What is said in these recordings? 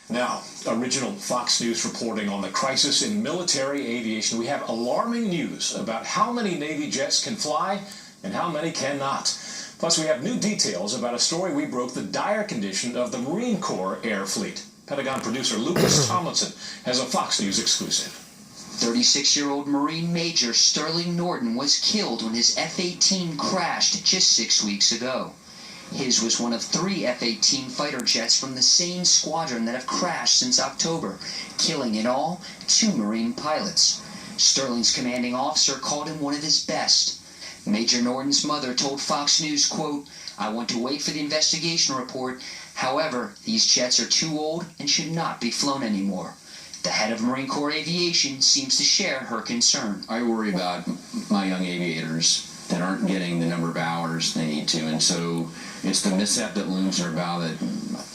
Now, original Fox News reporting on the crisis in military aviation. We have alarming news about how many Navy jets can fly and how many cannot. Plus, we have new details about a story we broke, the dire condition of the Marine Corps Air Fleet. Pentagon producer Lucas Tomlinson has a Fox News exclusive. 36-year-old Marine Major Sterling Norton was killed when his F-18 crashed just 6 weeks ago. His was one of 3 F-18 fighter jets from the same squadron that have crashed since October, killing in all 2 Marine pilots. Sterling's commanding officer called him one of his best. Major Norton's mother told Fox News, quote, "I want to wait for the investigation report. However, these jets are too old and should not be flown anymore." The head of Marine Corps Aviation seems to share her concern. I worry about my young aviators that aren't getting the number of hours they need to, and so it's the mishap that looms in our bow that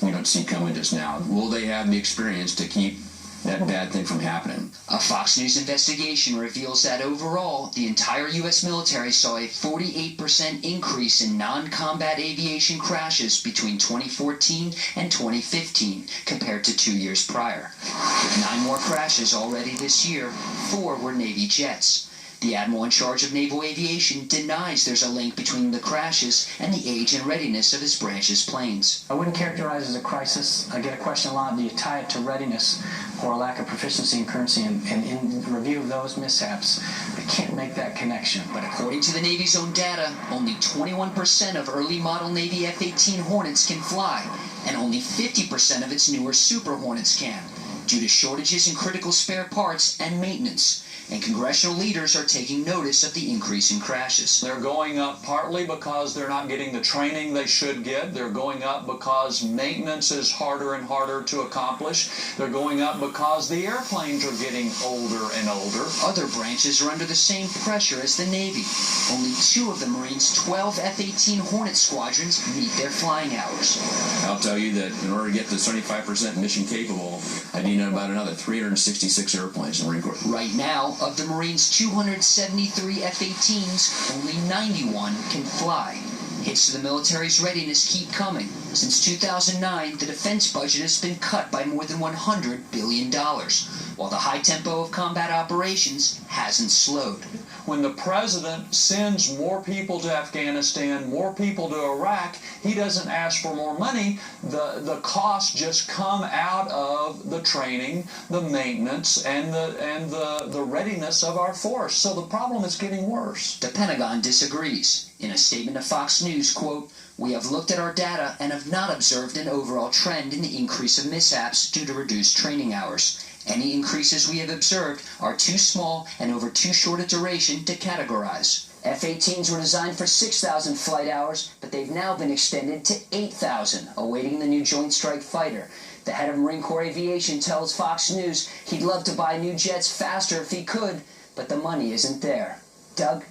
we don't see coming just now. Will they have the experience to keep that bad thing from happening? A Fox News investigation reveals that overall, the entire U.S. military saw a 48% increase in non-combat aviation crashes between 2014 and 2015 compared to 2 years prior. With 9 more crashes already this year, 4 were Navy jets. The admiral in charge of naval aviation denies there's a link between the crashes and the age and readiness of his branch's planes. I wouldn't characterize it as a crisis. I get a question a lot, do you tie it to readiness or a lack of proficiency and currency? And in review of those mishaps, I can't make that connection. But according to the Navy's own data, only 21% of early model Navy F-18 Hornets can fly, and only 50% of its newer Super Hornets can, due to shortages in critical spare parts and maintenance. And congressional leaders are taking notice of the increase in crashes. They're going up partly because they're not getting the training they should get. They're going up because maintenance is harder and harder to accomplish. They're going up because the airplanes are getting older and older. Other branches are under the same pressure as the Navy. Only 2 of the Marines' 12 F-18 Hornet squadrons meet their flying hours. I'll tell you that in order to get to 75% mission capable, I need about another 366 airplanes in the Marine Corps. Right now, of the Marines' 273 F-18s, only 91 can fly. Hits to the military's readiness keep coming. Since 2009, the defense budget has been cut by more than $100 billion, while the high tempo of combat operations hasn't slowed. When the president sends more people to Afghanistan, more people to Iraq, he doesn't ask for more money. The costs just come out of the training, the maintenance, and the readiness of our force. So the problem is getting worse. The Pentagon disagrees. In a statement to Fox News, quote, "We have looked at our data and have not observed an overall trend in the increase of mishaps due to reduced training hours. Any increases we have observed are too small and over too short a duration to categorize." F-18s were designed for 6,000 flight hours, but they've now been extended to 8,000, awaiting the new Joint Strike Fighter. The head of Marine Corps Aviation tells Fox News he'd love to buy new jets faster if he could, but the money isn't there. Doug?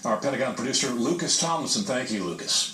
Our Pentagon producer Lucas Tomlinson. Thank you, Lucas.